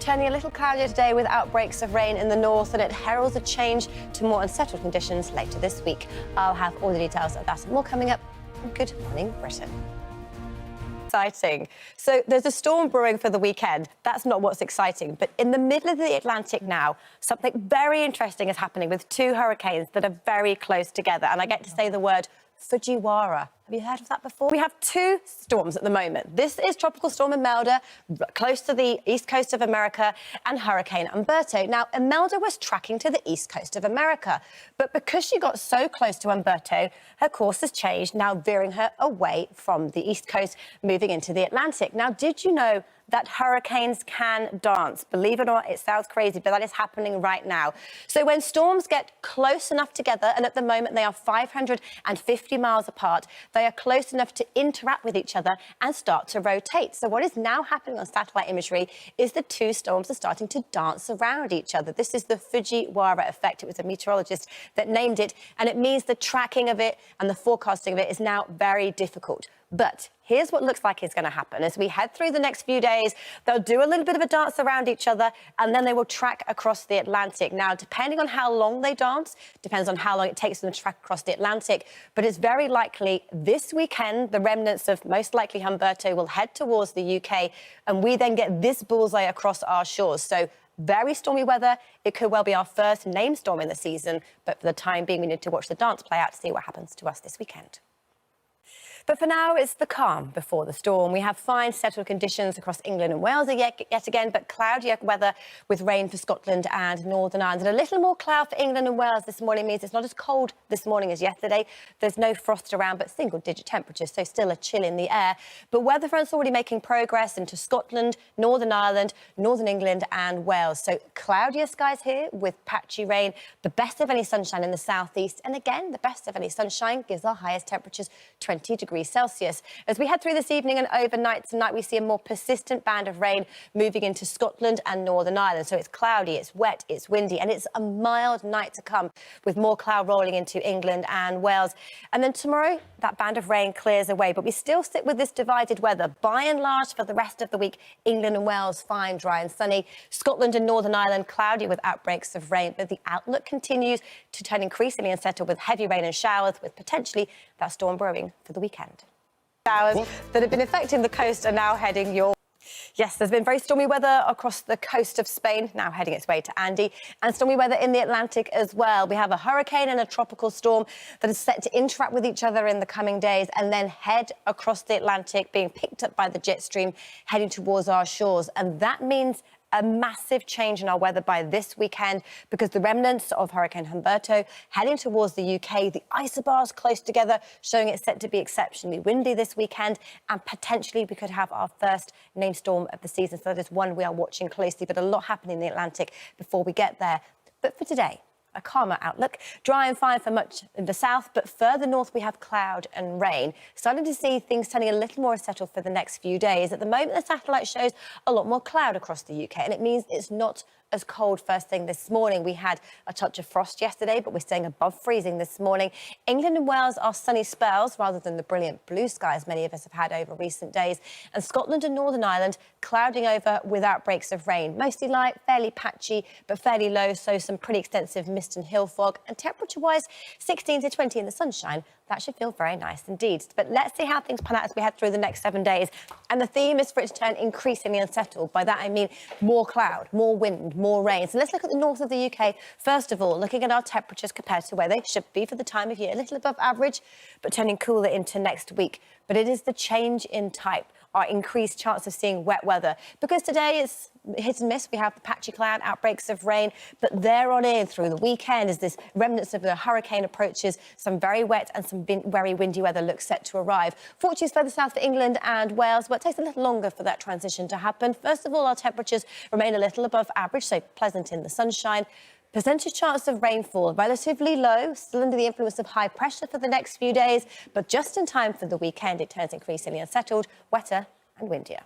Turning a little cloudier today with outbreaks of rain in the north, and it heralds a change to more unsettled conditions later this week. I'll have all the details of that and more coming up. Good morning, Britain. Exciting. So there's a storm brewing for the weekend. That's not what's exciting. But in the middle of the Atlantic now, something very interesting is happening with two hurricanes that are very close together. And I get to say the word Fujiwara. Have you heard of that before? We have two storms at the moment. This is Tropical Storm Imelda, close to the east coast of America, and Hurricane Umberto. Now, Imelda was tracking to the east coast of America, but because she got so close to Umberto, her course has changed, now veering her away from the east coast, moving into the Atlantic. Now, did you know that hurricanes can dance? Believe it or not, it sounds crazy, but that is happening right now. So when storms get close enough together, and at the moment they are 550 miles apart, they are close enough to interact with each other and start to rotate. So what is now happening on satellite imagery is the two storms are starting to dance around each other. This is the Fujiwara effect. It was a meteorologist that named it, and it means the tracking of it and the forecasting of it is now very difficult. But here's what looks like is going to happen. As we head through the next few days, they'll do a little bit of a dance around each other, and then they will track across the Atlantic. Now, depending on how long they dance, depends on how long it takes them to track across the Atlantic, but it's very likely this weekend, the remnants of most likely Humberto will head towards the UK, and we then get this bullseye across our shores. So very stormy weather. It could well be our first named storm in the season, but for the time being, we need to watch the dance play out to see what happens to us this weekend. But for now, it's the calm before the storm. We have fine, settled conditions across England and Wales yet again, but cloudier weather with rain for Scotland and Northern Ireland. And a little more cloud for England and Wales this morning means it's not as cold this morning as yesterday. There's no frost around, but single-digit temperatures, so still a chill in the air. But weather fronts already making progress into Scotland, Northern Ireland, Northern England and Wales. So cloudier skies here with patchy rain, the best of any sunshine in the southeast. And again, the best of any sunshine gives our highest temperatures 20 degrees Celsius. As we head through this evening and overnight tonight, we see a more persistent band of rain moving into Scotland and Northern Ireland. So it's cloudy, it's wet, it's windy, and it's a mild night to come with more cloud rolling into England and Wales. And then tomorrow, that band of rain clears away, but we still sit with this divided weather. By and large, for the rest of the week, England and Wales fine, dry and sunny. Scotland and Northern Ireland cloudy with outbreaks of rain, but the outlook continues to turn increasingly unsettled with heavy rain and showers, with potentially that storm brewing for the weekend. Showers that have been affecting the coast are now heading your... Yes, there's been very stormy weather across the coast of Spain, now heading its way to Andy, and stormy weather in the Atlantic as well. We have a hurricane and a tropical storm that is set to interact with each other in the coming days and then head across the Atlantic, being picked up by the jet stream, heading towards our shores. And that means a massive change in our weather by this weekend, because the remnants of Hurricane Humberto heading towards the UK, the isobars close together, showing it's set to be exceptionally windy this weekend, and potentially we could have our first named storm of the season. So that is one we are watching closely, but a lot happening in the Atlantic before we get there. But for today, a calmer outlook. Dry and fine for much of the south, but further north we have cloud and rain. Starting to see things turning a little more settled for the next few days. At the moment, the satellite shows a lot more cloud across the UK, and it means it's not as cold first thing this morning. We had a touch of frost yesterday, but we're staying above freezing this morning. England and Wales are sunny spells rather than the brilliant blue skies many of us have had over recent days. And Scotland and Northern Ireland clouding over with outbreaks of rain. Mostly light, fairly patchy, but fairly low, so some pretty extensive mist and hill fog. And temperature-wise, 16 to 20 in the sunshine. That should feel very nice indeed. But let's see how things pan out as we head through the next 7 days. And the theme is for it to turn increasingly unsettled. By that, I mean more cloud, more wind, more rain. So let's look at the north of the UK. First of all, looking at our temperatures compared to where they should be for the time of year. A little above average, but turning cooler into next week. But it is the change in type, our increased chance of seeing wet weather. Because today is hit and miss. We have the patchy cloud, outbreaks of rain, but there on in through the weekend as this remnants of the hurricane approaches, some very wet and some very windy weather looks set to arrive. Fortunes further south for England and Wales, but it takes a little longer for that transition to happen. First of all, our temperatures remain a little above average, so pleasant in the sunshine. Percentage chance of rainfall relatively low, still under the influence of high pressure for the next few days, but just in time for the weekend, it turns increasingly unsettled, wetter and windier.